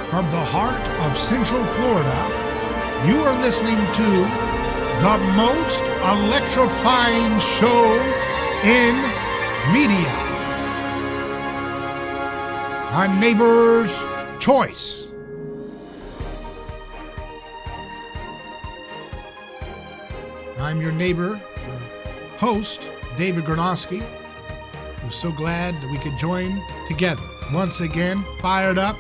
From the heart of Central Florida, you are listening to the most electrifying show in media. A Neighbor's Choice. I'm your neighbor, host, David Gornoski. I'm so glad that we could join together. Once again, fired up,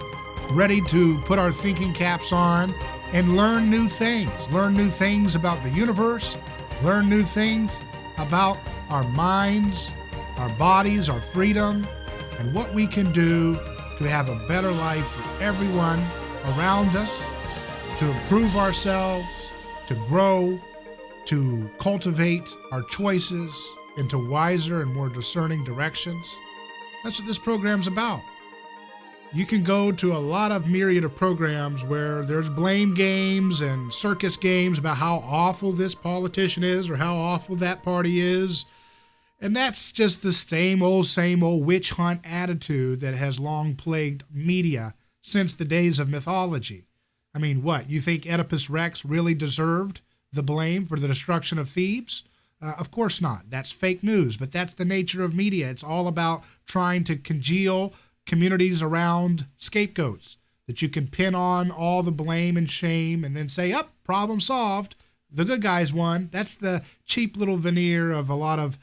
ready to put our thinking caps on and learn new things. Learn new things about the universe, learn new things about our minds, our bodies, our freedom, and what we can do to have a better life for everyone around us, to improve ourselves, to grow, to cultivate our choices into wiser and more discerning directions. That's what this program's about. You can go to a lot of myriad of programs where there's blame games and circus games about how awful this politician is or how awful that party is. And that's just the same old witch hunt attitude that has long plagued media since the days of mythology. I mean, what, you think Oedipus Rex really deserved the blame for the destruction of Thebes? Of course not. That's fake news, but that's the nature of media. It's all about trying to congeal communities around scapegoats that you can pin on all the blame and shame and then say, problem solved. The good guys won. That's the cheap little veneer of a lot of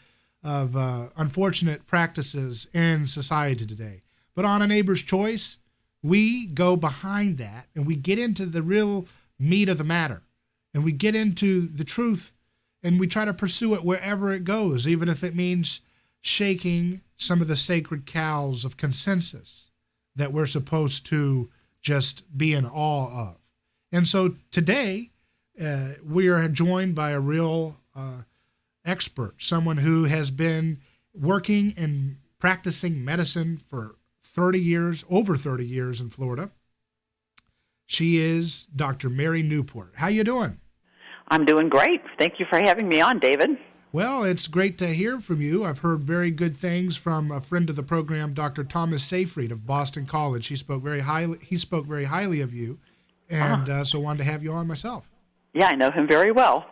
unfortunate practices in society today. But on A Neighbor's Choice, we go behind that and we get into the real meat of the matter and we get into the truth and we try to pursue it wherever it goes, even if it means shaking some of the sacred cows of consensus that we're supposed to just be in awe of. And so today, we are joined by a real expert, someone who has been working and practicing medicine for 30 years, over 30 years in Florida. She is Dr. Mary Newport. How you doing? I'm doing great. Thank you for having me on, David. Well, it's great to hear from you. I've heard very good things from a friend of the program, Dr. Thomas Seyfried of Boston College. He spoke very highly of you, and so wanted to have you on myself. Yeah, I know him very well.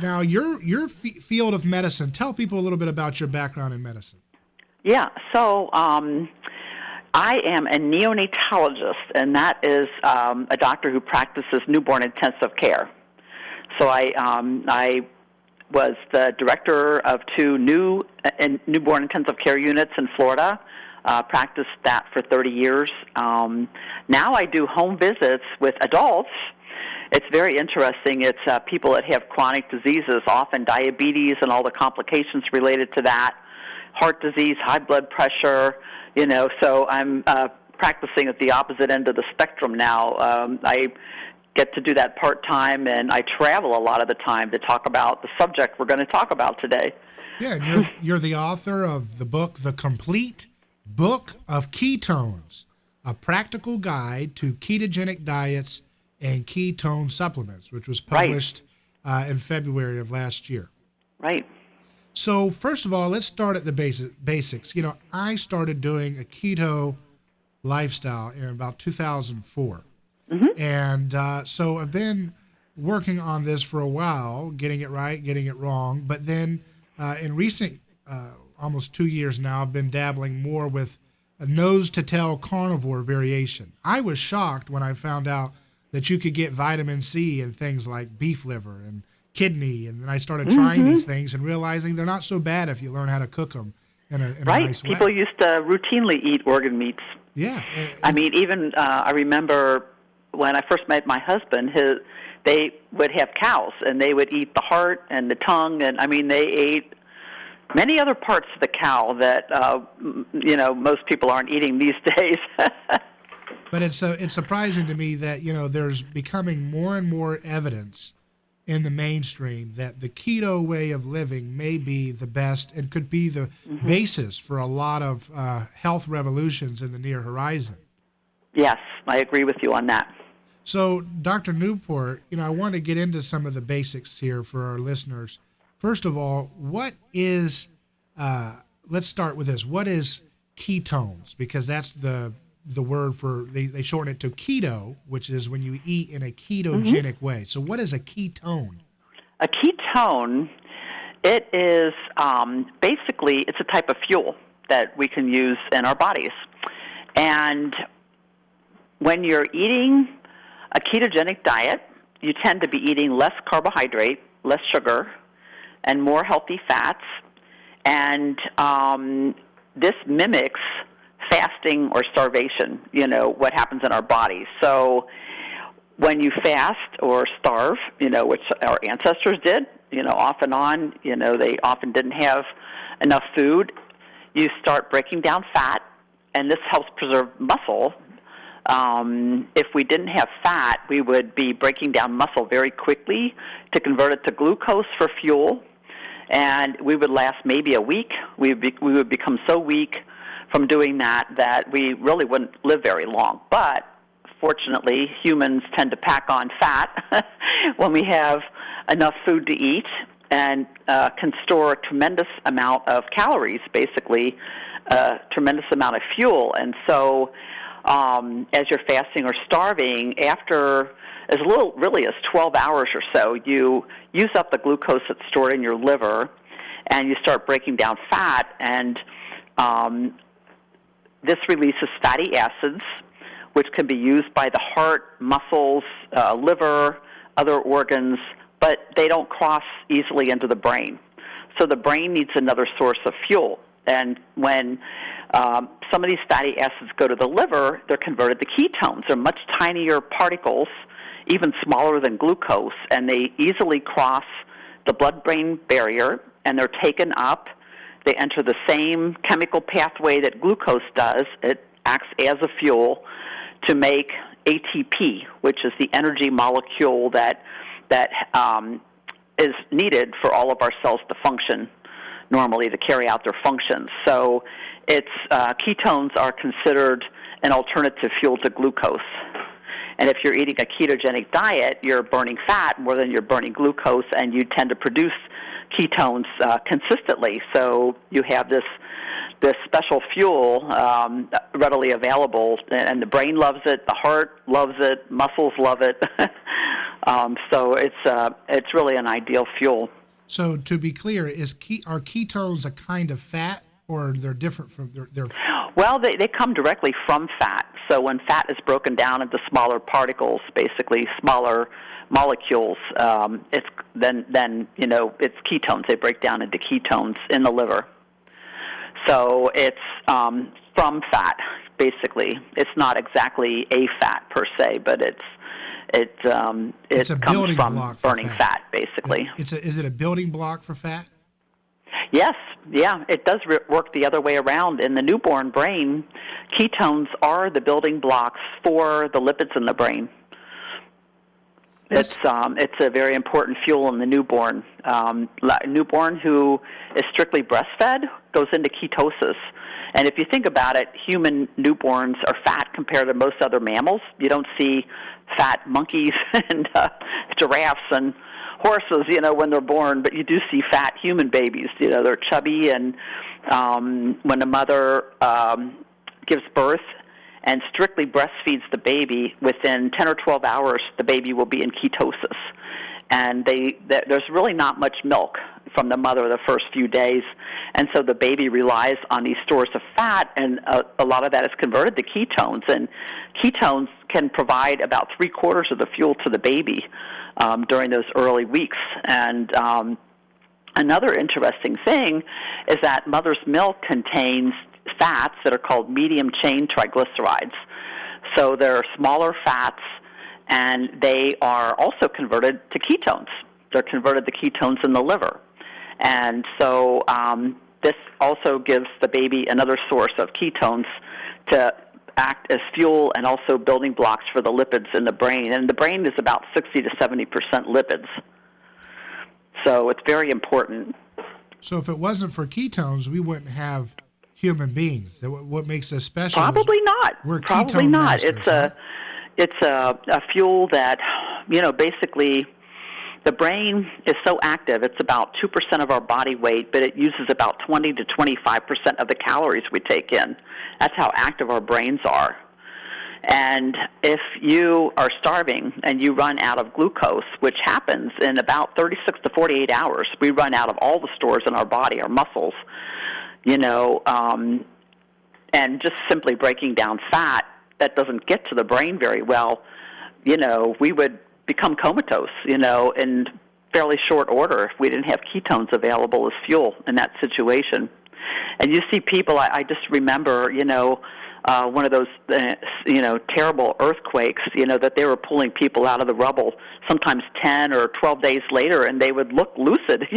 Now, your field of medicine, tell people a little bit about your background in medicine. Yeah, so I am a neonatologist, and that is a doctor who practices newborn intensive care. So I was the director of two newborn intensive care units in Florida, practiced that for 30 years. Now I do home visits with adults. It's very interesting. It's people that have chronic diseases, often diabetes and all the complications related to that, heart disease, high blood pressure, so I'm practicing at the opposite end of the spectrum now. I get to do that part-time, and I travel a lot of the time to talk about the subject we're going to talk about today. Yeah, and you're the author of the book, The Complete Book of Ketones, a practical guide to ketogenic diets and ketone supplements, which was published in February of last year. Right. So first of all, let's start at the basics. I started doing a keto lifestyle in about 2004. Mm-hmm. And so I've been working on this for a while, getting it right, getting it wrong. But then in recent, almost 2 years now, I've been dabbling more with a nose-to-tail carnivore variation. I was shocked when I found out that you could get vitamin C in things like beef liver and kidney. And then I started trying these things and realizing they're not so bad if you learn how to cook them in a nice way. People used to routinely eat organ meats. Yeah. Even I remember when I first met my husband, they would have cows, and they would eat the heart and the tongue, and they ate many other parts of the cow that most people aren't eating these days. But it's surprising to me that there's becoming more and more evidence in the mainstream that the keto way of living may be the best and could be the basis for a lot of health revolutions in the near horizon. Yes, I agree with you on that. So, Dr. Newport, I want to get into some of the basics here for our listeners. First of all, what is, let's start with this. What is ketones? Because that's the the word for, they shorten it to keto, which is when you eat in a ketogenic way. So what is a ketone? A ketone, it is basically, it's a type of fuel that we can use in our bodies. And when you're eating a ketogenic diet, you tend to be eating less carbohydrate, less sugar, and more healthy fats. And this mimics fasting or starvation, what happens in our bodies. So when you fast or starve, which our ancestors did, off and on, they often didn't have enough food, you start breaking down fat, and this helps preserve muscle. If we didn't have fat, we would be breaking down muscle very quickly to convert it to glucose for fuel, and we would last maybe a week. We would become so weak from doing that we really wouldn't live very long. But fortunately, humans tend to pack on fat when we have enough food to eat, and can store a tremendous amount of calories, basically a tremendous amount of fuel. And so as you're fasting or starving, after as little really as 12 hours or so, you use up the glucose that's stored in your liver, and you start breaking down fat, and this releases fatty acids, which can be used by the heart, muscles, liver, other organs, but they don't cross easily into the brain. So the brain needs another source of fuel. And when some of these fatty acids go to the liver, they're converted to ketones. They're much tinier particles, even smaller than glucose, and they easily cross the blood-brain barrier, and they're taken up. They enter the same chemical pathway that glucose does. It acts as a fuel to make ATP, which is the energy molecule that is needed for all of our cells to function normally, to carry out their functions. So ketones are considered an alternative fuel to glucose. And if you're eating a ketogenic diet, you're burning fat more than you're burning glucose, and you tend to produce ketones consistently. So you have this special fuel readily available, and the brain loves it, the heart loves it, muscles love it. So it's really an ideal fuel. So to be clear, are ketones a kind of fat, or they're different from they're Well, they come directly from fat. So when fat is broken down into smaller particles, basically smaller molecules, it's ketones. They break down into ketones in the liver. So it's from fat, basically. It's not exactly a fat per se, but it comes from burning fat, basically. Is it a building block for fat? Yes, yeah, it does work the other way around. In the newborn brain, ketones are the building blocks for the lipids in the brain. It's a very important fuel in the newborn. Newborn who is strictly breastfed goes into ketosis. And if you think about it, human newborns are fat compared to most other mammals. You don't see fat monkeys and giraffes and horses, when they're born, but you do see fat human babies. They're chubby, and when the mother gives birth and strictly breastfeeds the baby, within 10 or 12 hours, the baby will be in ketosis. And there's really not much milk from the mother the first few days, and so the baby relies on these stores of fat, and a lot of that is converted to ketones. And ketones can provide about 3/4 of the fuel to the baby during those early weeks. And another interesting thing is that mother's milk contains fats that are called medium-chain triglycerides. So they're smaller fats, and they are also converted to ketones. They're converted to ketones in the liver. And so this also gives the baby another source of ketones to act as fuel and also building blocks for the lipids in the brain. And the brain is about 60 to 70% lipids. So it's very important. So if it wasn't for ketones, we wouldn't have human beings. What makes us special? Probably not. We're Probably ketone not. masters, It's a fuel that, basically the brain is so active. It's about 2% of our body weight, but it uses about 20 to 25% of the calories we take in. That's how active our brains are. And if you are starving and you run out of glucose, which happens in about 36 to 48 hours, we run out of all the stores in our body, our muscles, and just simply breaking down fat that doesn't get to the brain very well, we would become comatose, in fairly short order if we didn't have ketones available as fuel in that situation. And you see people, I just remember, one of those, terrible earthquakes, that they were pulling people out of the rubble sometimes 10 or 12 days later, and they would look lucid,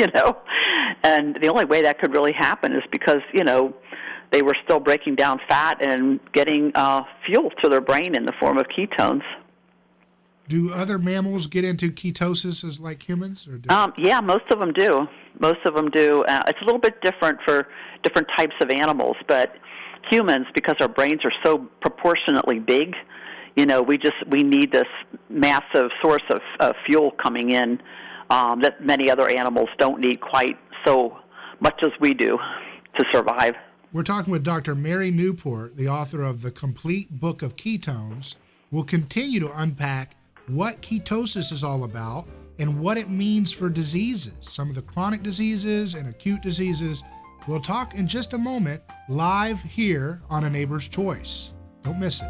And the only way that could really happen is because, they were still breaking down fat and getting fuel to their brain in the form of ketones. Do other mammals get into ketosis as like humans? Or yeah, most of them do. Most of them do. It's a little bit different for different types of animals, but humans, because our brains are so proportionately big, we need this massive source of fuel coming in that many other animals don't need quite so much as we do to survive. We're talking with Dr. Mary Newport, the author of The Complete Book of Ketones. We'll continue to unpack what ketosis is all about and what it means for diseases, some of the chronic diseases and acute diseases. We'll talk in just a moment, live here on A Neighbor's Choice. Don't miss it.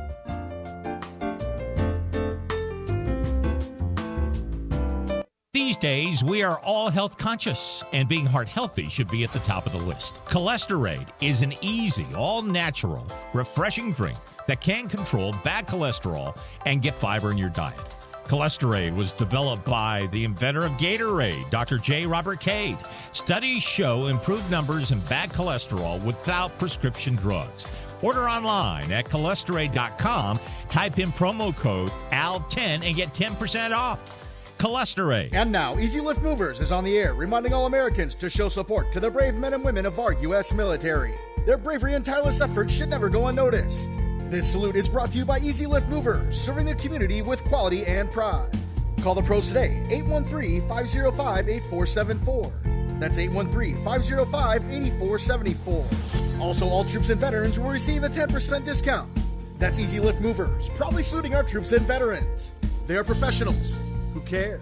These days, we are all health conscious, and being heart healthy should be at the top of the list. Cholesterol is an easy, all-natural, refreshing drink that can control bad cholesterol and get fiber in your diet. Cholesterol was developed by the inventor of Gatorade, Dr. J. Robert Cade. Studies show improved numbers in bad cholesterol without prescription drugs. Order online at cholesterol.com, type in promo code AL10 and get 10% off. Cholesterol. And now, Easy Lift Movers is on the air, reminding all Americans to show support to the brave men and women of our U.S. military. Their bravery and tireless efforts should never go unnoticed. This salute is brought to you by Easy Lift Movers, serving the community with quality and pride. Call the pros today, 813-505-8474. That's 813-505-8474. Also, all troops and veterans will receive a 10% discount. That's Easy Lift Movers, proudly saluting our troops and veterans. They are professionals who care.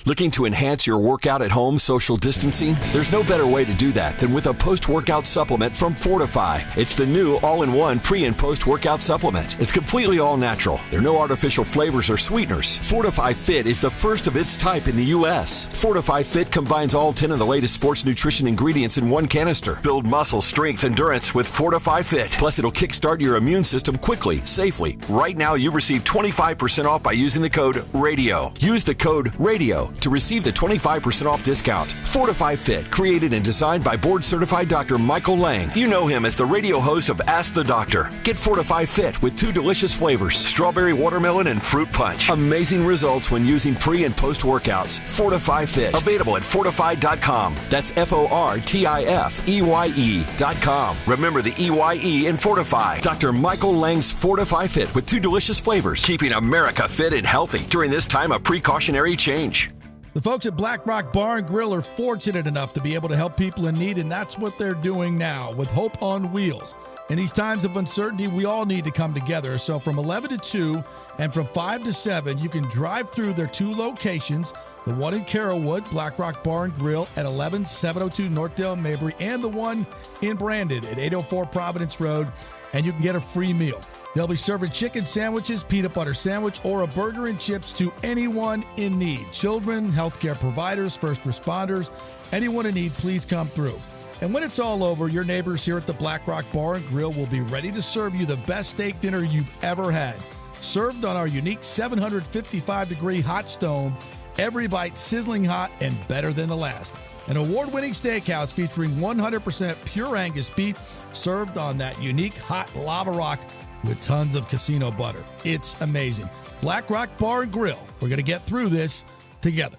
Looking to enhance your workout at home social distancing? There's no better way to do that than with a post-workout supplement from Fortify. It's the new all-in-one pre- and post-workout supplement. It's completely all-natural. There are no artificial flavors or sweeteners. Fortify Fit is the first of its type in the U.S. Fortify Fit combines all 10 of the latest sports nutrition ingredients in one canister. Build muscle, strength, endurance with Fortify Fit. Plus, it'll kickstart your immune system quickly, safely. Right now, you receive 25% off by using the code RADIO. Use the code RADIO to receive the 25% off discount. Fortify Fit, created and designed by board-certified Dr. Michael Lang. You know him as the radio host of Ask the Doctor. Get Fortify Fit with 2 delicious flavors, strawberry watermelon and fruit punch. Amazing results when using pre- and post-workouts. Fortify Fit, available at fortified.com. That's FORTIFEYE.com. Remember the EYE in Fortify. Dr. Michael Lang's Fortify Fit with 2 delicious flavors, keeping America fit and healthy during this time of precautionary change. The folks at Black Rock Bar and Grill are fortunate enough to be able to help people in need, and that's what they're doing now with Hope on Wheels. In these times of uncertainty, we all need to come together. So from 11 to 2 and from 5 to 7, you can drive through their 2 locations, the one in Carrollwood, Black Rock Bar and Grill at 11702 Northdale Mabry, and the one in Brandon at 804 Providence Road, and you can get a free meal. They'll be serving chicken sandwiches, peanut butter sandwich, or a burger and chips to anyone in need. Children, healthcare providers, first responders, anyone in need, please come through. And when it's all over, your neighbors here at the Black Rock Bar and Grill will be ready to serve you the best steak dinner you've ever had. Served on our unique 755-degree hot stone, every bite sizzling hot and better than the last. An award-winning steakhouse featuring 100% pure Angus beef served on that unique hot lava rock with tons of casino butter. It's amazing. Black Rock Bar and Grill. We're going to get through this together.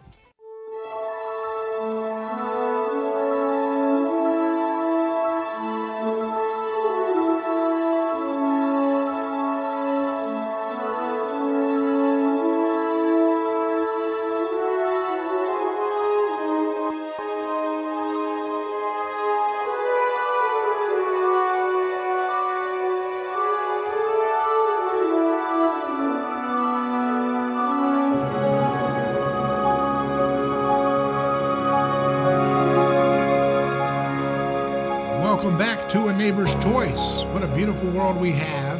to A Neighbor's Choice. What a beautiful world we have.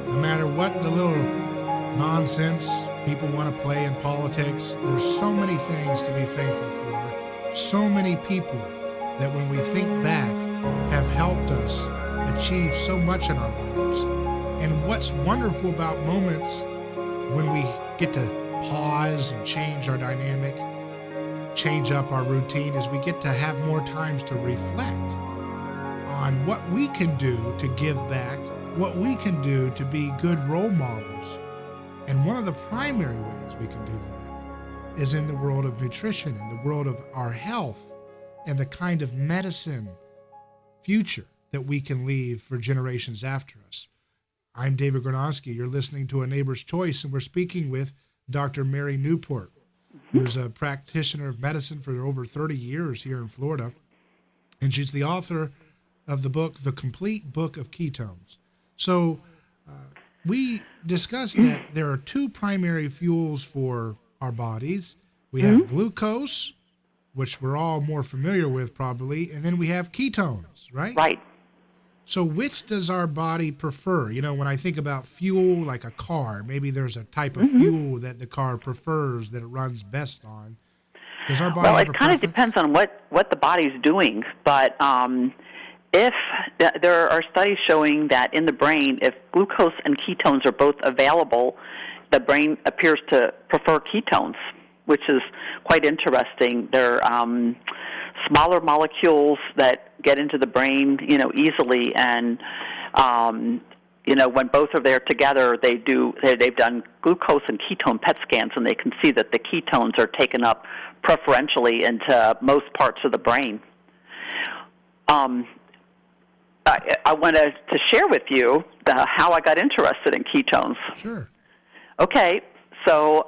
No matter what the little nonsense people want to play in politics, there's so many things to be thankful for. So many people that when we think back have helped us achieve so much in our lives. And what's wonderful about moments when we get to pause and change our dynamic, change up our routine, is we get to have more times to reflect on what we can do to give back, what we can do to be good role models. And one of the primary ways we can do that is in the world of nutrition, in the world of our health, and the kind of medicine future that we can leave for generations after us. I'm David Gornoski. You're listening to A Neighbor's Choice, and we're speaking with Dr. Mary Newport, who's a practitioner of medicine for over 30 years here in Florida. And she's the author of the book, The Complete Book of Ketones. So we discussed that there are two primary fuels for our bodies. We have glucose, which we're all more familiar with probably, and then we have ketones, right? Right. So which does our body prefer? You know, when I think about fuel, like a car, maybe there's a type of fuel that the car prefers that it runs best on. Does our body have a it kind of depends on what the body's doing, but if there are studies showing that in the brain, if glucose and ketones are both available, the brain appears to prefer ketones, which is quite interesting. They're smaller molecules that get into the brain, easily, and when both are there together, they've done glucose and ketone PET scans, and they can see that the ketones are taken up preferentially into most parts of the brain. I wanted to share with you how I got interested in ketones. Sure. Okay, so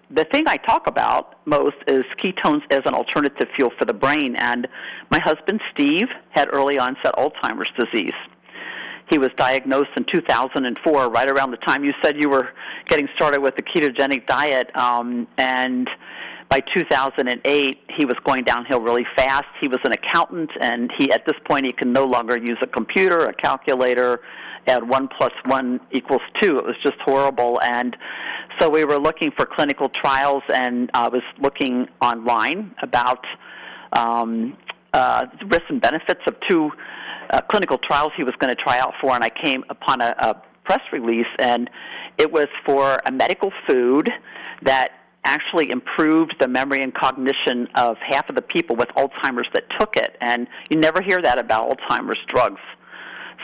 the thing I talk about most is ketones as an alternative fuel for the brain. And my husband, Steve, had early onset Alzheimer's disease. He was diagnosed in 2004, right around the time you said you were getting started with the ketogenic diet. And by 2008, he was going downhill really fast. He was an accountant, and at this point, he can no longer use a computer, a calculator, add 1 + 1 = 2. It was just horrible. And so we were looking for clinical trials, and I was looking online about the risks and benefits of two clinical trials he was going to try out for, and I came upon a press release, and it was for a medical food that actually improved the memory and cognition of half of the people with Alzheimer's that took it. And you never hear that about Alzheimer's drugs.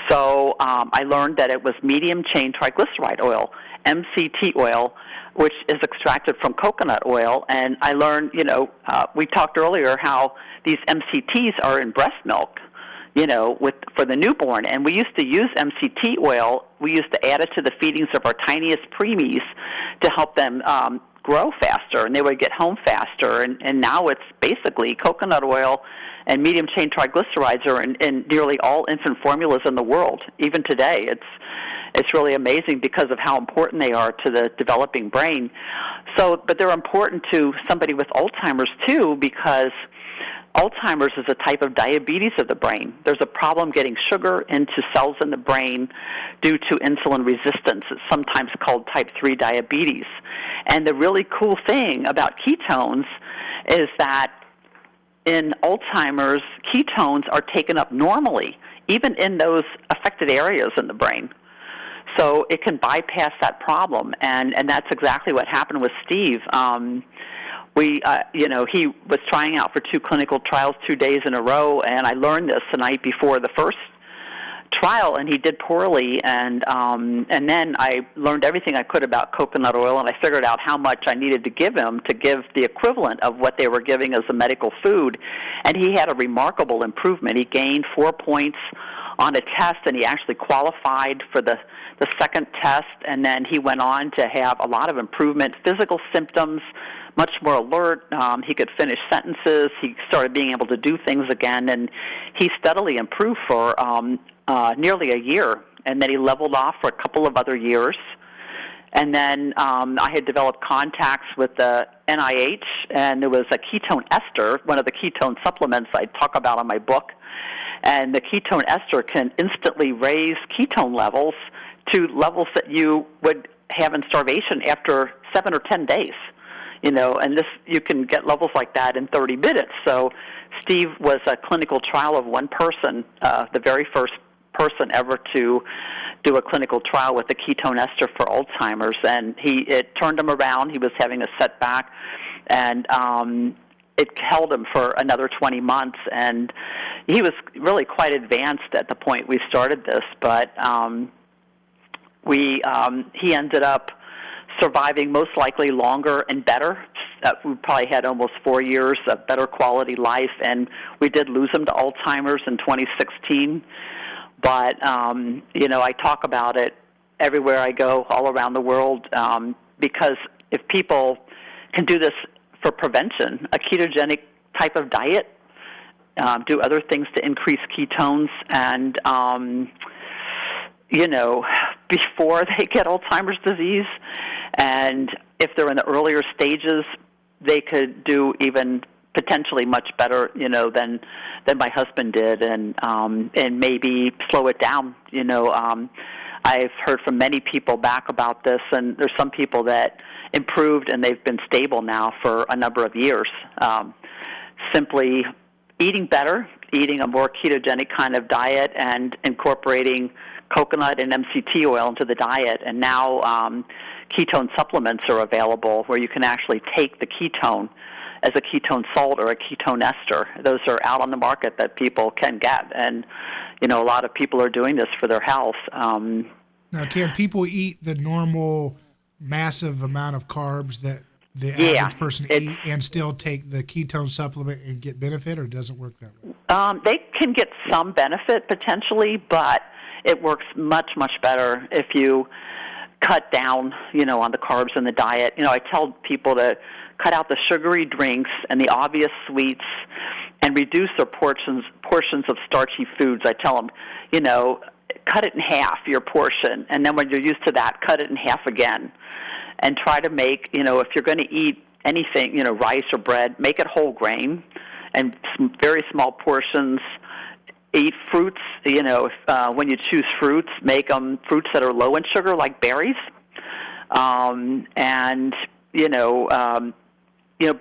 So I learned that it was medium-chain triglyceride oil, MCT oil, which is extracted from coconut oil. And I learned, we talked earlier how these MCTs are in breast milk, for the newborn. And we used to use MCT oil. We used to add it to the feedings of our tiniest preemies to help them grow faster, and they would get home faster. And now it's basically coconut oil and medium-chain triglycerides are in nearly all infant formulas in the world. Even today, it's really amazing because of how important they are to the developing brain. But they're important to somebody with Alzheimer's too, because Alzheimer's is a type of diabetes of the brain. There's a problem getting sugar into cells in the brain due to insulin resistance. It's sometimes called type 3 diabetes. And the really cool thing about ketones is that in Alzheimer's, ketones are taken up normally, even in those affected areas in the brain. So it can bypass that problem, and that's exactly what happened with Steve. He was trying out for 2 clinical trials 2 days in a row, and I learned this the night before the first trial, and he did poorly. And then I learned everything I could about coconut oil, and I figured out how much I needed to give him to give the equivalent of what they were giving as a medical food. And he had a remarkable improvement. He gained 4 points on a test, and he actually qualified for the second test. And then he went on to have a lot of improvement, physical symptoms, much more alert. He could finish sentences. He started being able to do things again, and he steadily improved for nearly a year. And then he leveled off for a couple of other years. And then I had developed contacts with the NIH, and there was a ketone ester, one of the ketone supplements I talk about in my book. And the ketone ester can instantly raise ketone levels to levels that you would have in starvation after 7 or 10 days. And this, you can get levels like that in 30 minutes. So Steve was a clinical trial of one person, the very first person ever to do a clinical trial with the ketone ester for Alzheimer's, and it turned him around. He was having a setback, and it held him for another 20 months, and he was really quite advanced at the point we started this, but he ended up surviving most likely longer and better. We probably had almost 4 years of better quality life, and we did lose him to Alzheimer's in 2016. But, I talk about it everywhere I go, all around the world, because if people can do this for prevention, a ketogenic type of diet, do other things to increase ketones, and, before they get Alzheimer's disease, and if they're in the earlier stages, they could do even potentially much better, than my husband did, and maybe slow it down. I've heard from many people back about this, and there's some people that improved and they've been stable now for a number of years. Simply eating better, eating a more ketogenic kind of diet, and incorporating coconut and MCT oil into the diet. And now ketone supplements are available where you can actually take the ketone as a ketone salt or a ketone ester. Those are out on the market that people can get, and a lot of people are doing this for their health. Now, can people eat the normal massive amount of carbs that the average person eat and still take the ketone supplement and get benefit, or does it work that way? They can get some benefit potentially, but it works much, much better if you cut down, on the carbs in the diet. I tell people to cut out the sugary drinks and the obvious sweets and reduce their portions of starchy foods. I tell them, cut it in half, your portion, and then when you're used to that, cut it in half again. And try to make, if you're going to eat anything, rice or bread, make it whole grain and very small portions. Eat fruits, when you choose fruits, make them fruits that are low in sugar, like berries.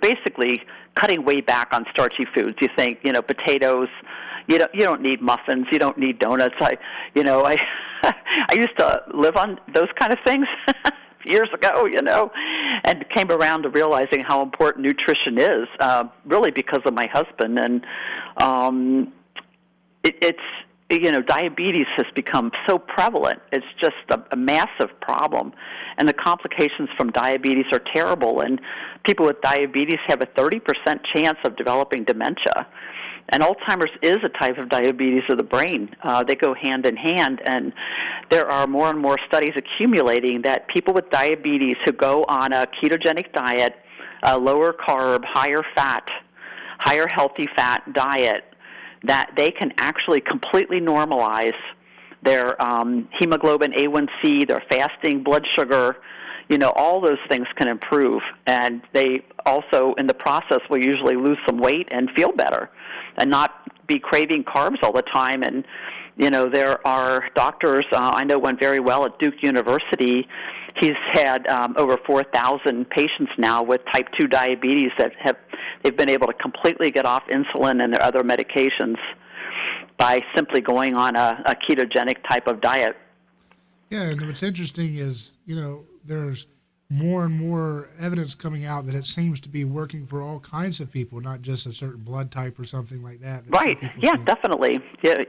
Basically cutting way back on starchy foods. You think, potatoes, you don't need muffins, you don't need donuts. I used to live on those kind of things years ago, and came around to realizing how important nutrition is, really because of my husband. And diabetes has become so prevalent. It's just a massive problem. And the complications from diabetes are terrible. And people with diabetes have a 30% chance of developing dementia. And Alzheimer's is a type of diabetes of the brain. They go hand in hand. And there are more and more studies accumulating that people with diabetes who go on a ketogenic diet, a lower carb, higher fat, higher healthy fat diet, that they can actually completely normalize their hemoglobin A1C, their fasting blood sugar, all those things can improve. And they also, in the process, will usually lose some weight and feel better and not be craving carbs all the time. And, there are doctors, I know one very well at Duke University. He's had over 4,000 patients now with type 2 diabetes that they've been able to completely get off insulin and their other medications by simply going on a ketogenic type of diet. Yeah, and what's interesting is, there's more and more evidence coming out that it seems to be working for all kinds of people, not just a certain blood type or something like that. Right. Yeah, definitely. Yeah,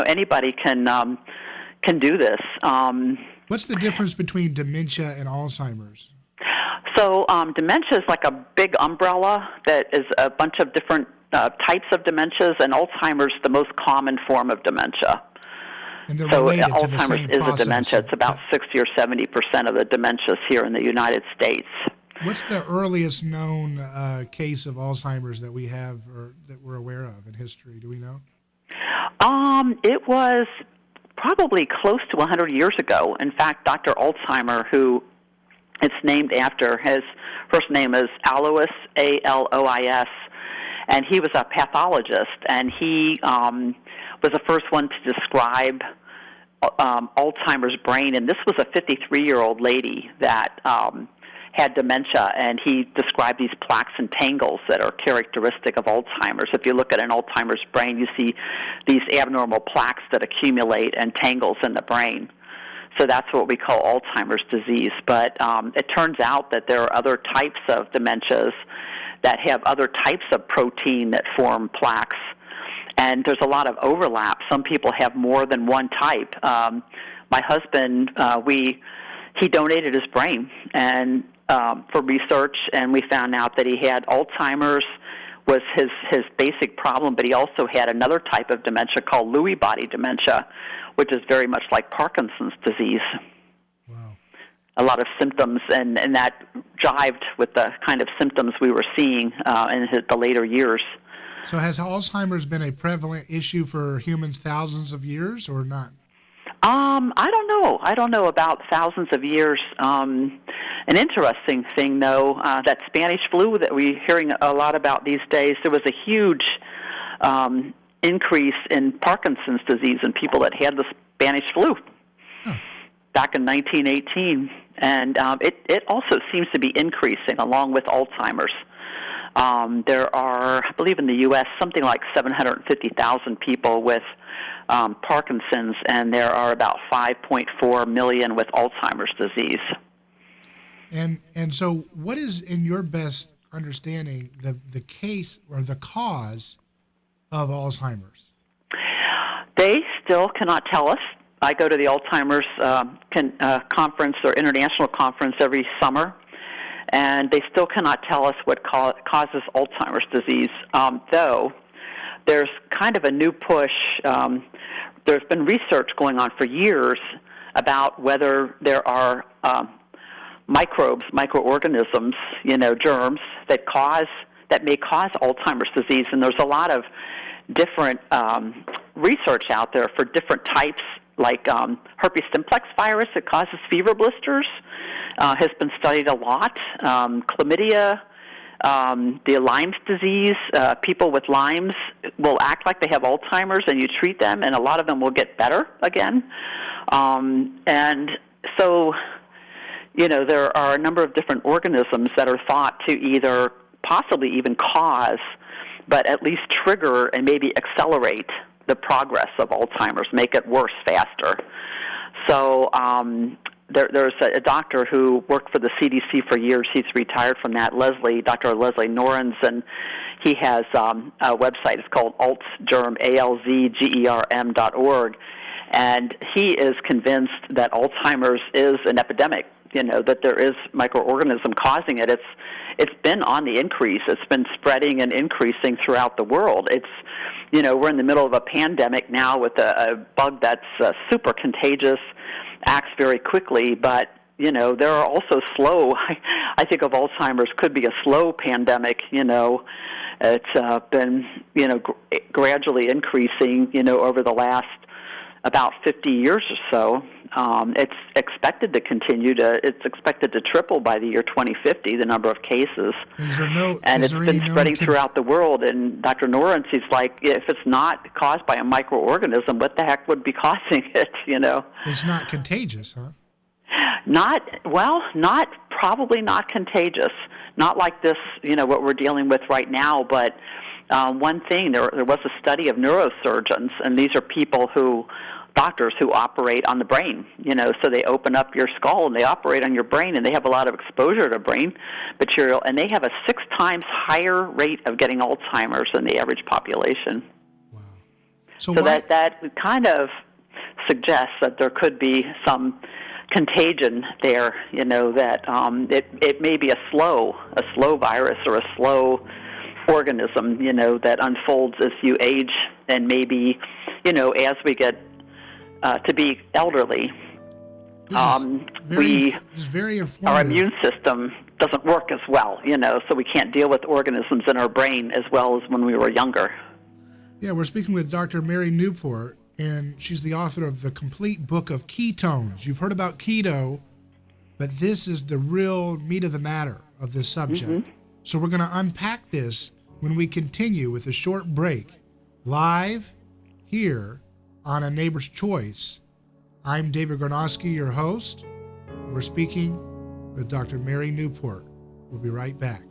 anybody can do this. What's the difference between dementia and Alzheimer's? So dementia is like a big umbrella that is a bunch of different types of dementias, and Alzheimer's the most common form of dementia. And they're so related to the Alzheimer's same is process. a dementia. It's about 60 or 70% of the dementias here in the United States. What's the earliest known case of Alzheimer's that we have or that we're aware of in history? Do we know? It was probably close to 100 years ago. In fact, Dr. Alzheimer, who it's named after, his first name is Alois, A-L-O-I-S, and he was a pathologist, and he was the first one to describe Alzheimer's brain, and this was a 53-year-old lady that had dementia, and he described these plaques and tangles that are characteristic of Alzheimer's. If you look at an Alzheimer's brain, you see these abnormal plaques that accumulate and tangles in the brain. So that's what we call Alzheimer's disease. But it turns out that there are other types of dementias that have other types of protein that form plaques, and there's a lot of overlap. Some people have more than one type. My husband, he donated his brain and for research, and we found out that he had Alzheimer's was his basic problem, but he also had another type of dementia called Lewy body dementia, which is very much like Parkinson's disease. Wow. A lot of symptoms, and that jived with the kind of symptoms we were seeing in the later years. So has Alzheimer's been a prevalent issue for humans thousands of years or not? I don't know. I don't know about thousands of years. An interesting thing, though, that Spanish flu that we're hearing a lot about these days, there was a huge increase in Parkinson's disease in people that had the Spanish flu back in 1918. And it also seems to be increasing along with Alzheimer's. There are, I believe in the U.S., something like 750,000 people with Parkinson's, and there are about 5.4 million with Alzheimer's disease. And so what is, in your best understanding, the case or the cause of Alzheimer's? They still cannot tell us. I go to the Alzheimer's conference or international conference every summer, and they still cannot tell us what causes Alzheimer's disease, though there's kind of a new push. There's been research going on for years about whether there are microbes, microorganisms, germs that may cause Alzheimer's disease, and there's a lot of different research out there for different types, like herpes simplex virus that causes fever blisters, has been studied a lot. Chlamydia, the Lyme's disease, people with Lyme's will act like they have Alzheimer's, and you treat them, and a lot of them will get better again. And so, there are a number of different organisms that are thought to either possibly even cause, but at least trigger and maybe accelerate the progress of Alzheimer's, make it worse faster. So there's a doctor who worked for the CDC for years. He's retired from that, Dr. Leslie Norens, and he has a website. It's called alzgerm, alzgerm.org, and he is convinced that Alzheimer's is an epidemic, that there is microorganism causing it. It's been on the increase. It's been spreading and increasing throughout the world. It's, we're in the middle of a pandemic now with a bug that's super contagious, acts very quickly, but, there are also slow. I think of Alzheimer's could be a slow pandemic, It's been, gradually increasing, over the last about 50 years or so. It's expected to continue it's expected to triple by the year 2050, the number of cases. And it's been spreading throughout the world. And Dr. Norens, he's like, if it's not caused by a microorganism, what the heck would be causing it, It's not contagious, huh? Probably not contagious. Not like this, what we're dealing with right now, but one thing, there was a study of neurosurgeons, and these are doctors who operate on the brain, so they open up your skull and they operate on your brain, and they have a lot of exposure to brain material, and they have a 6 times higher rate of getting Alzheimer's than the average population. Wow. So that kind of suggests that there could be some contagion there, that it may be a slow virus or a slow organism, that unfolds as you age, and maybe, as we get to be elderly, very informative. Our immune system doesn't work as well, so we can't deal with organisms in our brain as well as when we were younger. Yeah, we're speaking with Dr. Mary Newport, and she's the author of the complete book of ketones. You've heard about keto, but this is the real meat of the matter of this subject. Mm-hmm. So we're going to unpack this when we continue with a short break, live here on A Neighbor's Choice. I'm David Gornoski, your host. We're speaking with Dr. Mary Newport. We'll be right back.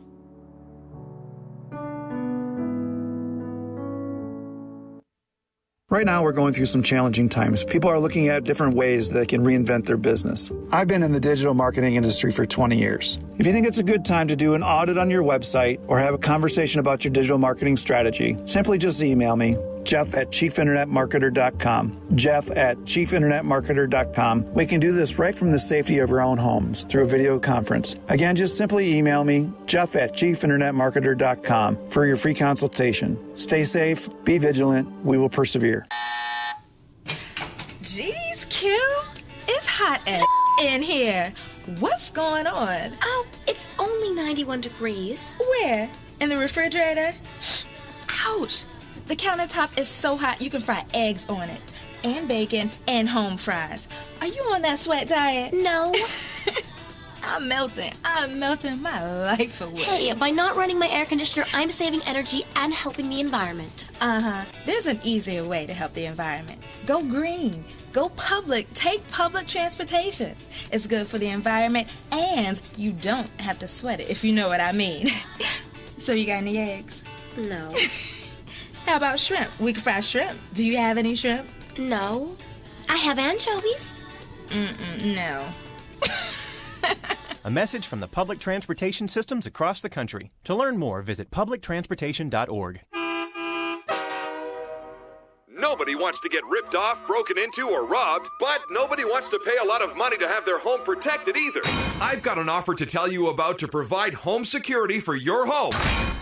Right now, we're going through some challenging times. People are looking at different ways they can reinvent their business. I've been in the digital marketing industry for 20 years. If you think it's a good time to do an audit on your website or have a conversation about your digital marketing strategy, simply just email me, Jeff@chiefinternetmarketer.com. Jeff@chiefinternetmarketer.com. We can do this right from the safety of our own homes through a video conference. Again, just simply email me, Jeff@chiefinternetmarketer.com for your free consultation. Stay safe, be vigilant, we will persevere. Jeez, Q, it's hot as in here. What's going on? Oh, it's only 91 degrees. Where? In the refrigerator? Ouch. The countertop is so hot you can fry eggs on it, and bacon, and home fries. Are you on that sweat diet? No. I'm melting my life away. Hey, by not running my air conditioner, I'm saving energy and helping the environment. There's an easier way to help the environment. Go green. Go public. Take public transportation. It's good for the environment, and you don't have to sweat it, if you know what I mean. So you got any eggs? No. How about shrimp? We can fry shrimp. Do you have any shrimp? No. I have anchovies. No. A message from the public transportation systems across the country. To learn more, visit publictransportation.org. Nobody wants to get ripped off, broken into, or robbed, but nobody wants to pay a lot of money to have their home protected either. I've got an offer to tell you about to provide home security for your home.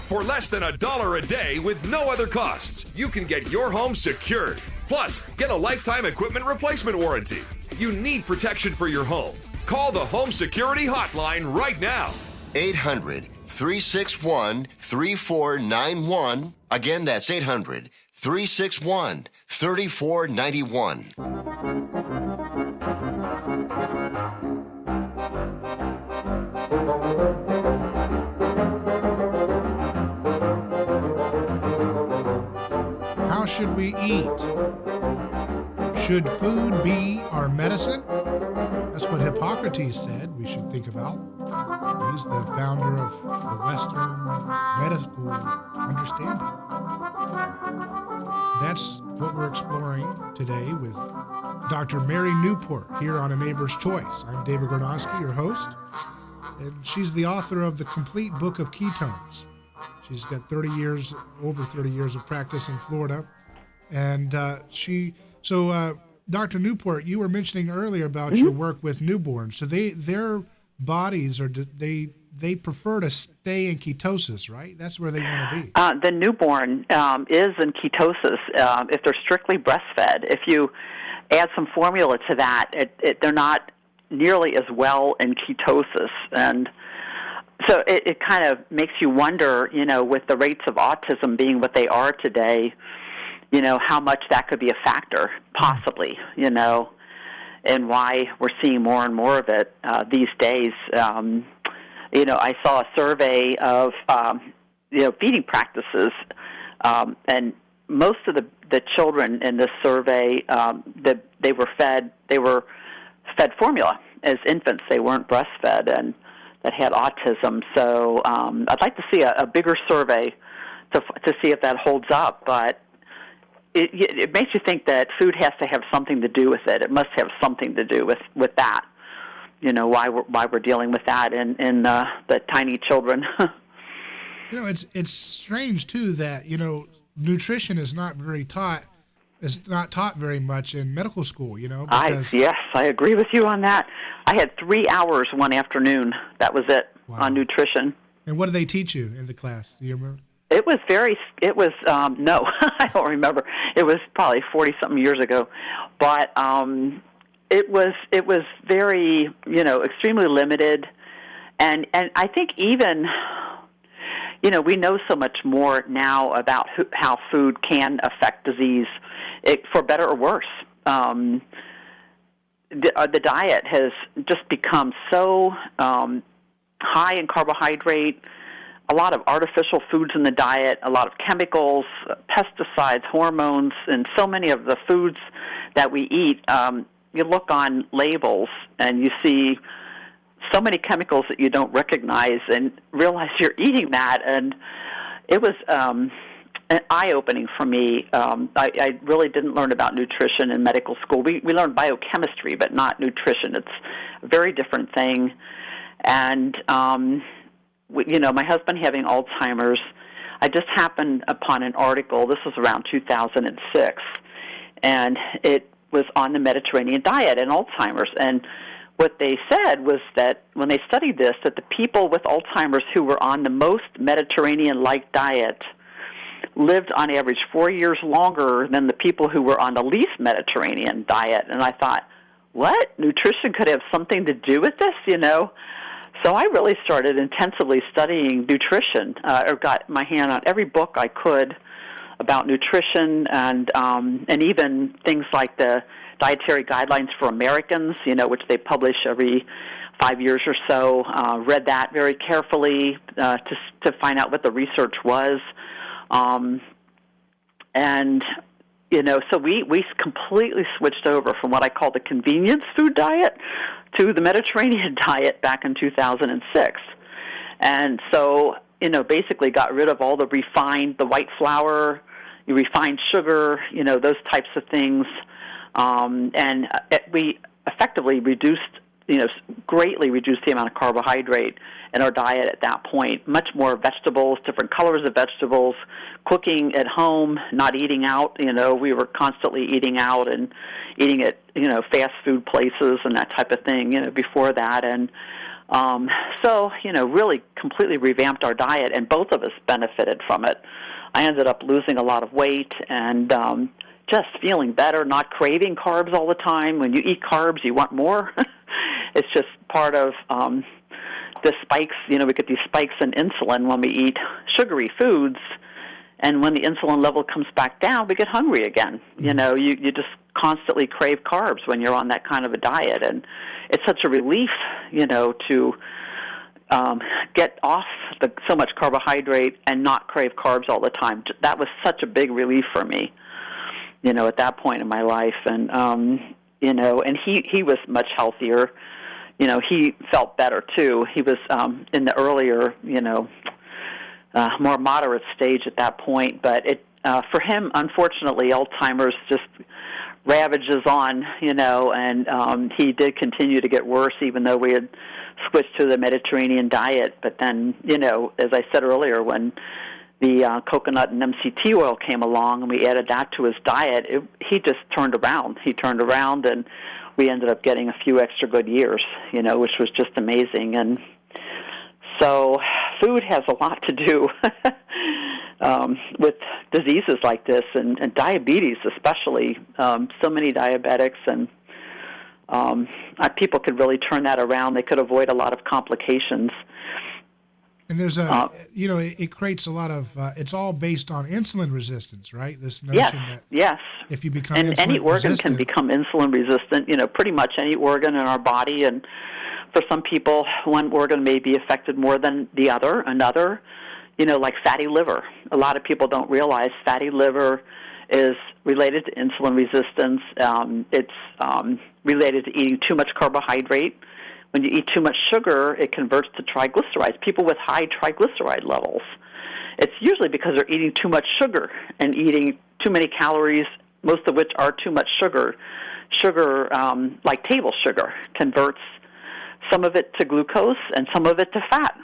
For less than $1 a day with no other costs, you can get your home secured. Plus, get a lifetime equipment replacement warranty. You need protection for your home. Call the Home Security Hotline right now. 800-361-3491. Again, that's 800-361-3491. How should we eat? Should food be our medicine? That's what Hippocrates said we should think about. He's the founder of the Western medical understanding. That's what we're exploring today with Dr. Mary Newport here on A Neighbor's Choice. I'm David Gornoski, your host, and she's the author of the complete book of ketones. She's got over 30 years of practice in Florida. And Dr. Newport, you were mentioning earlier about your work with newborns. So their bodies they prefer to stay in ketosis, right? That's where they want to be. The newborn is in ketosis if they're strictly breastfed. If you add some formula to that, they're not nearly as well in ketosis. And so it kind of makes you wonder, with the rates of autism being what they are today, how much that could be a factor, possibly, and why we're seeing more and more of it these days. I saw a survey of, feeding practices, and most of the children in this survey, they were fed formula as infants. They weren't breastfed, and that had autism. So I'd like to see a bigger survey to see if that holds up, but it makes you think that food has to have something to do with it. It must have something to do with that. Why we're dealing with that in the tiny children. It's strange too that nutrition is not taught very much in medical school. Because yes, I agree with you on that. I had 3 hours one afternoon. That was it. Wow. On nutrition. And what did they teach you in the class? Do you remember? No, I don't remember. It was probably 40-something years ago. But it was very, extremely limited. And I think even, we know so much more now about how food can affect disease, for better or worse. The diet has just become so high in carbohydrate, a lot of artificial foods in the diet, a lot of chemicals, pesticides, hormones, and so many of the foods that we eat. You look on labels and you see so many chemicals that you don't recognize and realize you're eating that. And it was eye-opening for me. I really didn't learn about nutrition in medical school. We learned biochemistry, but not nutrition. It's a very different thing. And, my husband having Alzheimer's, I just happened upon an article. This was around 2006, and it was on the Mediterranean diet and Alzheimer's. And what they said was that when they studied this, that the people with Alzheimer's who were on the most Mediterranean-like diet lived on average 4 years longer than the people who were on the least Mediterranean diet. And I thought, what? Nutrition could have something to do with this, So I really started intensively studying nutrition, or got my hand on every book I could about nutrition, and even things like the Dietary Guidelines for Americans, which they publish every 5 years or so. Read that very carefully to find out what the research was, so we completely switched over from what I call the convenience food diet to the Mediterranean diet back in 2006. And so, basically got rid of all the white flour, refined sugar, those types of things. And we effectively greatly reduced the amount of carbohydrate in our diet at that point. Much more vegetables, different colors of vegetables, cooking at home, not eating out. We were constantly eating out and eating at, fast food places and that type of thing, before that. And really completely revamped our diet, and both of us benefited from it. I ended up losing a lot of weight and just feeling better, not craving carbs all the time. When you eat carbs, you want more. It's just part of the spikes. We get these spikes in insulin when we eat sugary foods, and when the insulin level comes back down, we get hungry again. You just constantly crave carbs when you're on that kind of a diet, and it's such a relief, to get off so much carbohydrate and not crave carbs all the time. That was such a big relief for me, at that point in my life, and and he was much healthier. He felt better too. He was in the earlier, more moderate stage at that point. But for him, unfortunately, Alzheimer's just ravages on, and he did continue to get worse even though we had switched to the Mediterranean diet. But then, as I said earlier, when the coconut and MCT oil came along and we added that to his diet, he just turned around. He turned around, and we ended up getting a few extra good years, which was just amazing. And so food has a lot to do with diseases like this, and diabetes especially. So many diabetics, and people could really turn that around. They could avoid a lot of complications. And there's it creates a lot of, it's all based on insulin resistance, right? This notion that if you become insulin resistant. And any organ can become insulin resistant, pretty much any organ in our body. And for some people, one organ may be affected more than the other. Another, like fatty liver. A lot of people don't realize fatty liver is related to insulin resistance. It's related to eating too much carbohydrate. When you eat too much sugar, it converts to triglycerides. People with high triglyceride levels, it's usually because they're eating too much sugar and eating too many calories, most of which are too much sugar. Sugar, like table sugar, converts some of it to glucose and some of it to fat,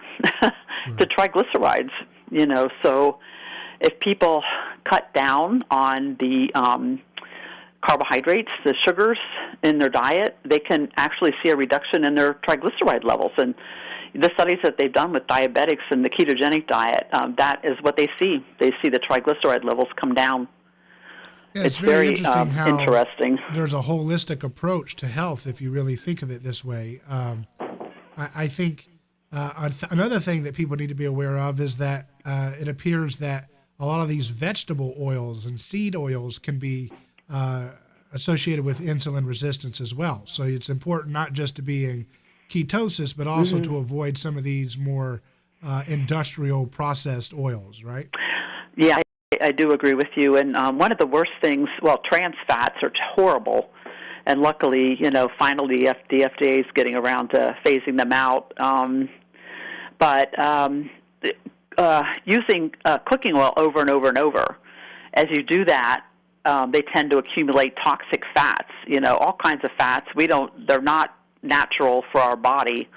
to triglycerides. So if people cut down on the carbohydrates, the sugars in their diet, they can actually see a reduction in their triglyceride levels. And the studies that they've done with diabetics and the ketogenic diet, that is what they see. They see the triglyceride levels come down. Yeah, it's very interesting how there's a holistic approach to health if you really think of it this way. I think another thing that people need to be aware of is that it appears that a lot of these vegetable oils and seed oils can be associated with insulin resistance as well. So it's important not just to be in ketosis, but also to avoid some of these more industrial processed oils, right? Yeah, I do agree with you. And one of the worst things, trans fats are horrible. And luckily, finally the FDA is getting around to phasing them out. But using cooking oil over and over and over, as you do that, they tend to accumulate toxic fats, all kinds of fats. They're not natural for our body,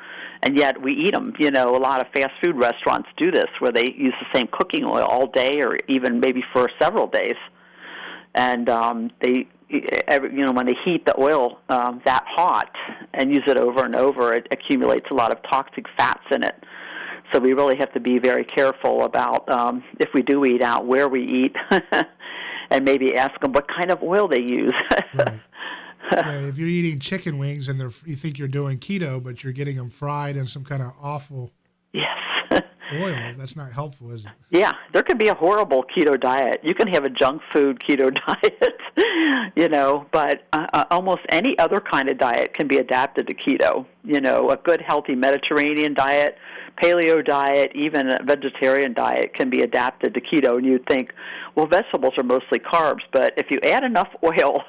and yet we eat them. A lot of fast food restaurants do this, where they use the same cooking oil all day or even maybe for several days. And when they heat the oil that hot and use it over and over, it accumulates a lot of toxic fats in it. So we really have to be very careful about if we do eat out, where we eat, and maybe ask them what kind of oil they use. Right. Yeah, if you're eating chicken wings and you think you're doing keto, but you're getting them fried in some kind of awful oil, that's not helpful, is it? Yeah, there could be a horrible keto diet. You can have a junk food keto diet, but almost any other kind of diet can be adapted to keto. A good, healthy Mediterranean diet, paleo diet, even a vegetarian diet can be adapted to keto. And you'd think, well, vegetables are mostly carbs, but if you add enough oil,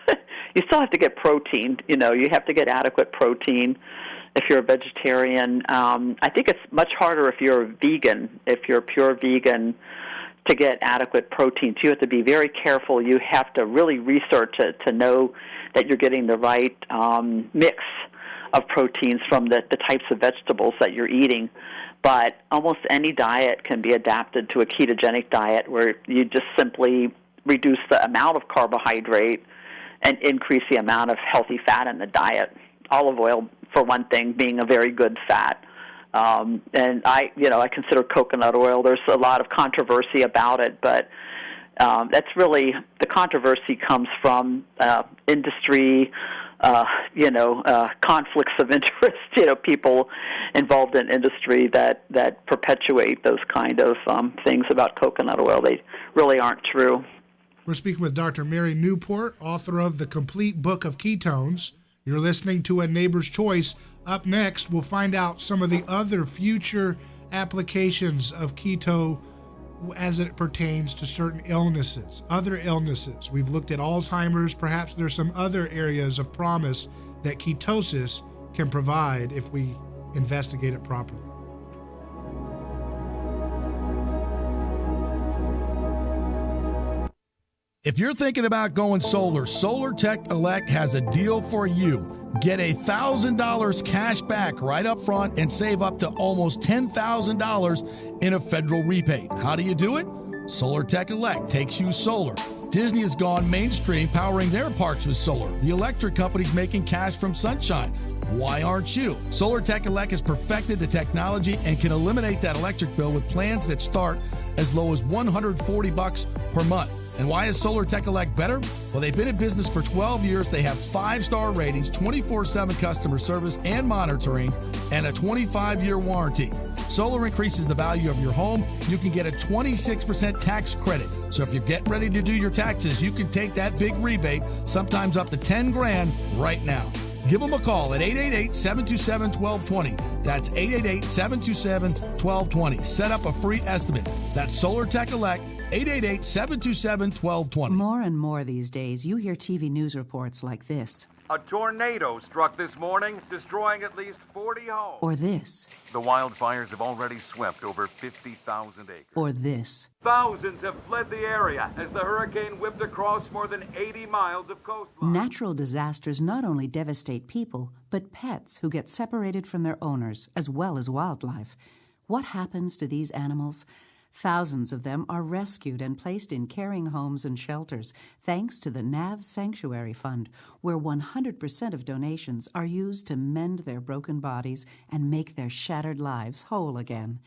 you still have to get protein. You have to get adequate protein if you're a vegetarian. I think it's much harder if you're a vegan, if you're a pure vegan, to get adequate protein. So you have to be very careful. You have to really research it to know that you're getting the right mix of proteins from the types of vegetables that you're eating. But almost any diet can be adapted to a ketogenic diet, where you just simply reduce the amount of carbohydrate and increase the amount of healthy fat in the diet. Olive oil, for one thing, being a very good fat. And I consider coconut oil. There's a lot of controversy about it, but that's really, the controversy comes from industry, conflicts of interest, people involved in industry that perpetuate those kind of things about coconut oil. They really aren't true. We're speaking with Dr. Mary Newport, author of The Complete Book of Ketones. You're listening to A Neighbor's Choice. Up next, we'll find out some of the other future applications of keto as it pertains to certain illnesses, other illnesses. We've looked at Alzheimer's. Perhaps there's some other areas of promise that ketosis can provide if we investigate it properly. If you're thinking about going solar, Solar Tech Elect has a deal for you. Get $1,000 cash back right up front and save up to almost $10,000 in a federal rebate. How do you do it? Solar Tech Elect takes you solar. Disney has gone mainstream, powering their parks with solar. The electric company's making cash from sunshine. Why aren't you? Solar Tech Elect has perfected the technology and can eliminate that electric bill with plans that start as low as $140 per month. And why is Solar Tech Elect better? Well, they've been in business for 12 years. They have 5-star ratings, 24/7 customer service and monitoring, and a 25-year warranty. Solar increases the value of your home. You can get a 26% tax credit. So if you're getting ready to do your taxes, you can take that big rebate, sometimes up to $10,000 right now. Give them a call at 888-727-1220. That's 888-727-1220. Set up a free estimate. That's Solar Tech Elect. 888-727-1220. More and more these days, you hear TV news reports like this. A tornado struck this morning, destroying at least 40 homes. Or this. The wildfires have already swept over 50,000 acres. Or this. Thousands have fled the area as the hurricane whipped across more than 80 miles of coastline. Natural disasters not only devastate people, but pets who get separated from their owners, as well as wildlife. What happens to these animals? Thousands of them are rescued and placed in caring homes and shelters, thanks to the NAV Sanctuary Fund, where 100% of donations are used to mend their broken bodies and make their shattered lives whole again.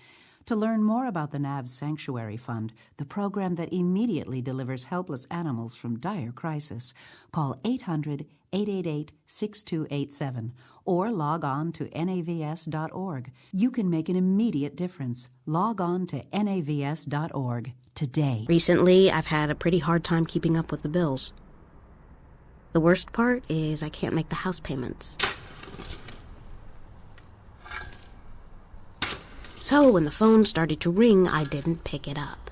To learn more about the NAV Sanctuary Fund, the program that immediately delivers helpless animals from dire crisis, call 800-888-6287 or log on to navs.org. You can make an immediate difference. Log on to navs.org today. Recently, I've had a pretty hard time keeping up with the bills. The worst part is I can't make the house payments. So when the phone started to ring, I didn't pick it up.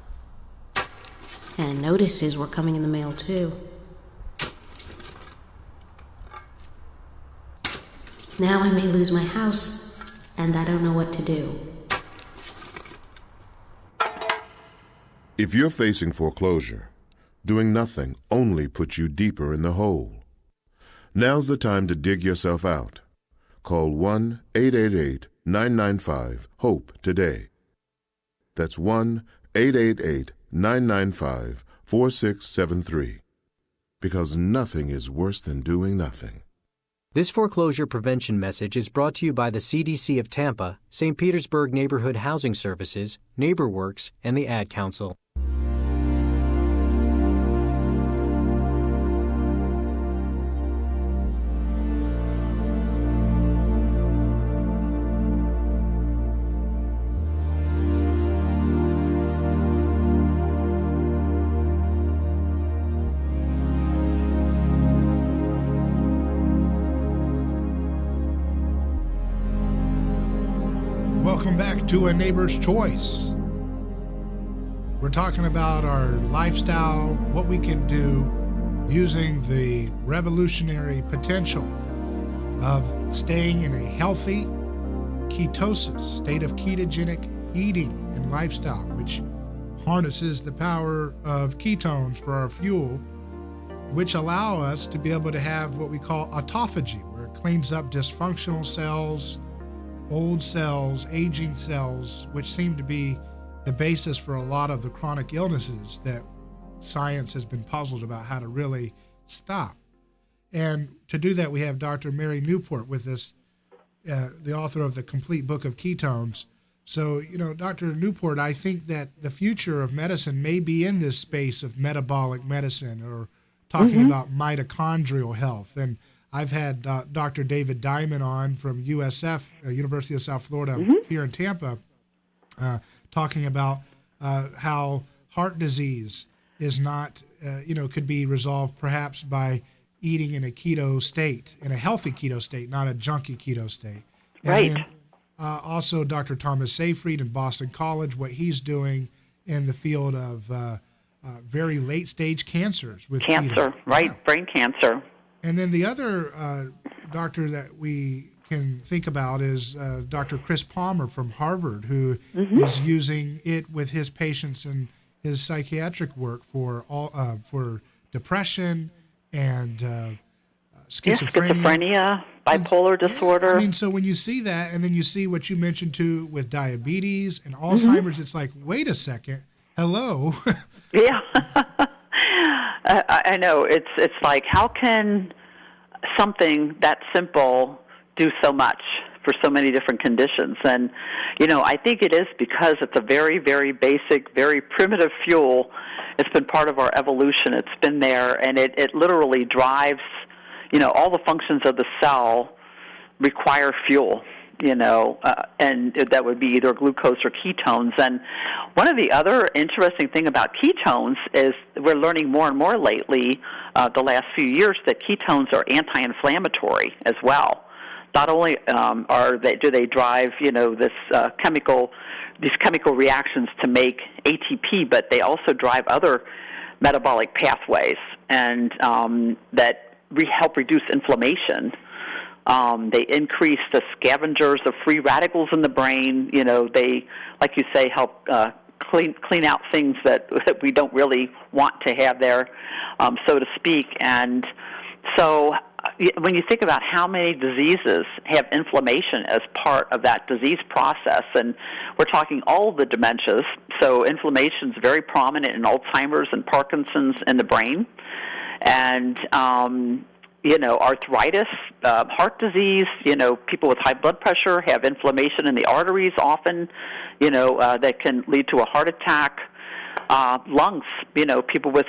And notices were coming in the mail, too. Now I may lose my house, and I don't know what to do. If you're facing foreclosure, doing nothing only puts you deeper in the hole. Now's the time to dig yourself out. Call 1-888-995-HOPE today. That's 1-888-995-4673. Because nothing is worse than doing nothing. This foreclosure prevention message is brought to you by the CDC of Tampa, St. Petersburg Neighborhood Housing Services, NeighborWorks, and the Ad Council. Welcome back to A Neighbor's Choice. We're talking about our lifestyle, what we can do using the revolutionary potential of staying in a healthy ketosis, state of ketogenic eating and lifestyle, which harnesses the power of ketones for our fuel, which allow us to be able to have what we call autophagy, where it cleans up dysfunctional cells, old cells, aging cells, which seem to be the basis for a lot of the chronic illnesses that science has been puzzled about how to really stop. And to do that, we have Dr. Mary Newport with us, the author of the Complete Book of Ketones. So, Dr. Newport, I think that the future of medicine may be in this space of metabolic medicine, or talking about mitochondrial health. And I've had Dr. David Diamond on from USF, University of South Florida, here in Tampa, talking about how heart disease is not, could be resolved perhaps by eating in a keto state, in a healthy keto state, not a junky keto state. And right. Then, also Dr. Thomas Seyfried in Boston College, what he's doing in the field of very late stage cancers with cancer, keto. right? Yeah. Brain cancer. And then the other doctor that we can think about is Dr. Chris Palmer from Harvard, who is using it with his patients and his psychiatric work for depression and schizophrenia, bipolar disorder. I mean, so when you see that, and then you see what you mentioned too with diabetes and Alzheimer's, it's like, wait a second, hello. Yeah. I know. It's like, how can something that simple do so much for so many different conditions? And, I think it is because it's a very, very basic, very primitive fuel. It's been part of our evolution. It's been there, and it literally drives, all the functions of the cell require fuel. And that would be either glucose or ketones. And one of the other interesting thing about ketones is we're learning more and more lately, the last few years, that ketones are anti-inflammatory as well. Not only do they drive, these chemical reactions to make ATP, but they also drive other metabolic pathways and that help reduce inflammation. They increase the scavengers of free radicals in the brain. They, like you say, help clean out things that we don't really want to have there, so to speak. And so when you think about how many diseases have inflammation as part of that disease process, and we're talking all of the dementias, so inflammation is very prominent in Alzheimer's and Parkinson's in the brain. And arthritis, heart disease, people with high blood pressure have inflammation in the arteries often, that can lead to a heart attack. Lungs, people with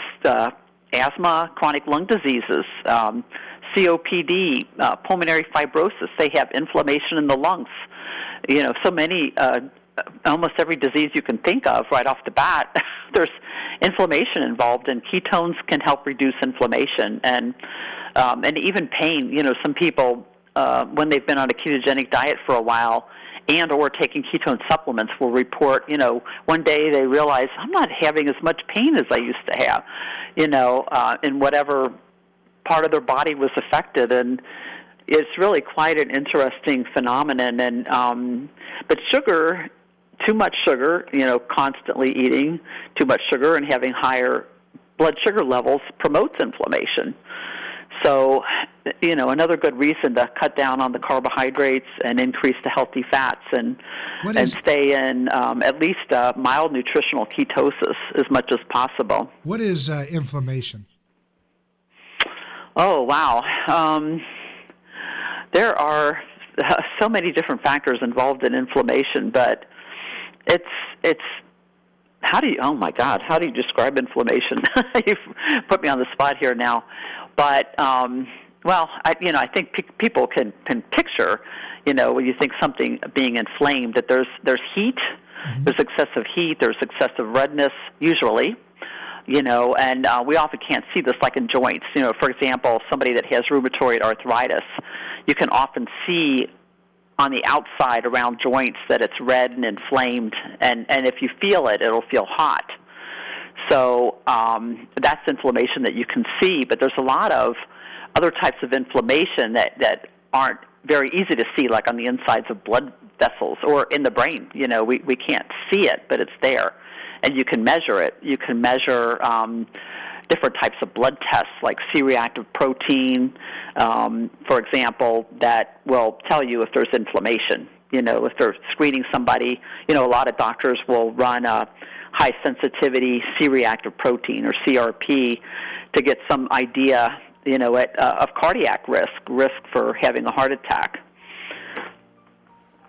asthma, chronic lung diseases, COPD, pulmonary fibrosis, they have inflammation in the lungs. So many, almost every disease you can think of right off the bat, there's inflammation involved, and ketones can help reduce inflammation and even pain. Some people, when they've been on a ketogenic diet for a while, and or taking ketone supplements will report, one day they realize, I'm not having as much pain as I used to have, in whatever part of their body was affected. And it's really quite an interesting phenomenon. And but sugar, too much sugar, constantly eating too much sugar and having higher blood sugar levels promotes inflammation. So, another good reason to cut down on the carbohydrates and increase the healthy fats and stay in at least mild nutritional ketosis as much as possible. What is inflammation? Oh, wow. There are so many different factors involved in inflammation, but it's how do you describe inflammation? You've put me on the spot here now. But, I think people can picture, when you think something being inflamed, that there's heat, there's excessive heat, there's excessive redness, usually, and we often can't see this like in joints. For example, somebody that has rheumatoid arthritis, you can often see on the outside around joints that it's red and inflamed, and if you feel it, it'll feel hot. So that's inflammation that you can see, but there's a lot of other types of inflammation that aren't very easy to see, like on the insides of blood vessels or in the brain. We can't see it, but it's there, and you can measure it. You can measure different types of blood tests, like C-reactive protein, for example, that will tell you if there's inflammation. If they're screening somebody, a lot of doctors will run a high-sensitivity C-reactive protein, or CRP, to get some idea, of cardiac risk for having a heart attack.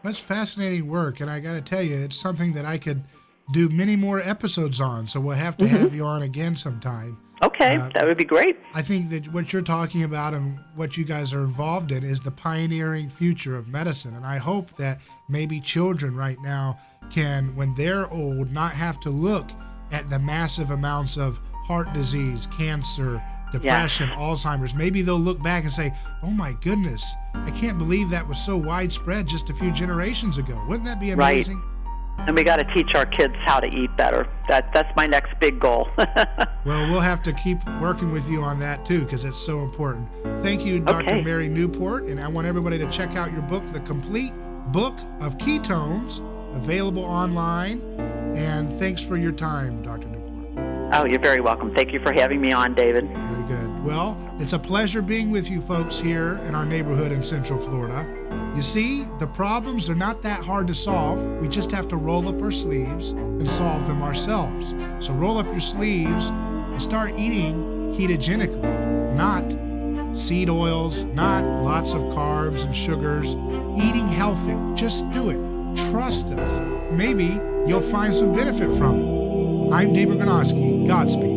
That's fascinating work, and I got to tell you, it's something that I could do many more episodes on, so we'll have to have you on again sometime. Okay, that would be great. I think that what you're talking about and what you guys are involved in is the pioneering future of medicine, and I hope that maybe children right now can, when they're old, not have to look at the massive amounts of heart disease, cancer, depression, Alzheimer's. Maybe they'll look back and say, oh my goodness, I can't believe that was so widespread just a few generations ago. Wouldn't that be amazing? Right. And we got to teach our kids how to eat better. That's my next big goal. Well, we'll have to keep working with you on that too, because it's so important. Thank you, Dr. Mary Newport, and I want everybody to check out your book, The Complete Book of Ketones, available online. And thanks for your time, Dr. Newport. Oh, you're very welcome. Thank you for having me on, David. Very good. Well, it's a pleasure being with you folks here in our neighborhood in Central Florida. You see, the problems are not that hard to solve. We just have to roll up our sleeves and solve them ourselves. So roll up your sleeves and start eating ketogenically, not seed oils, not lots of carbs and sugars. Eating healthy. Just do it. Trust us. Maybe you'll find some benefit from it. I'm David Gornoski. Godspeed.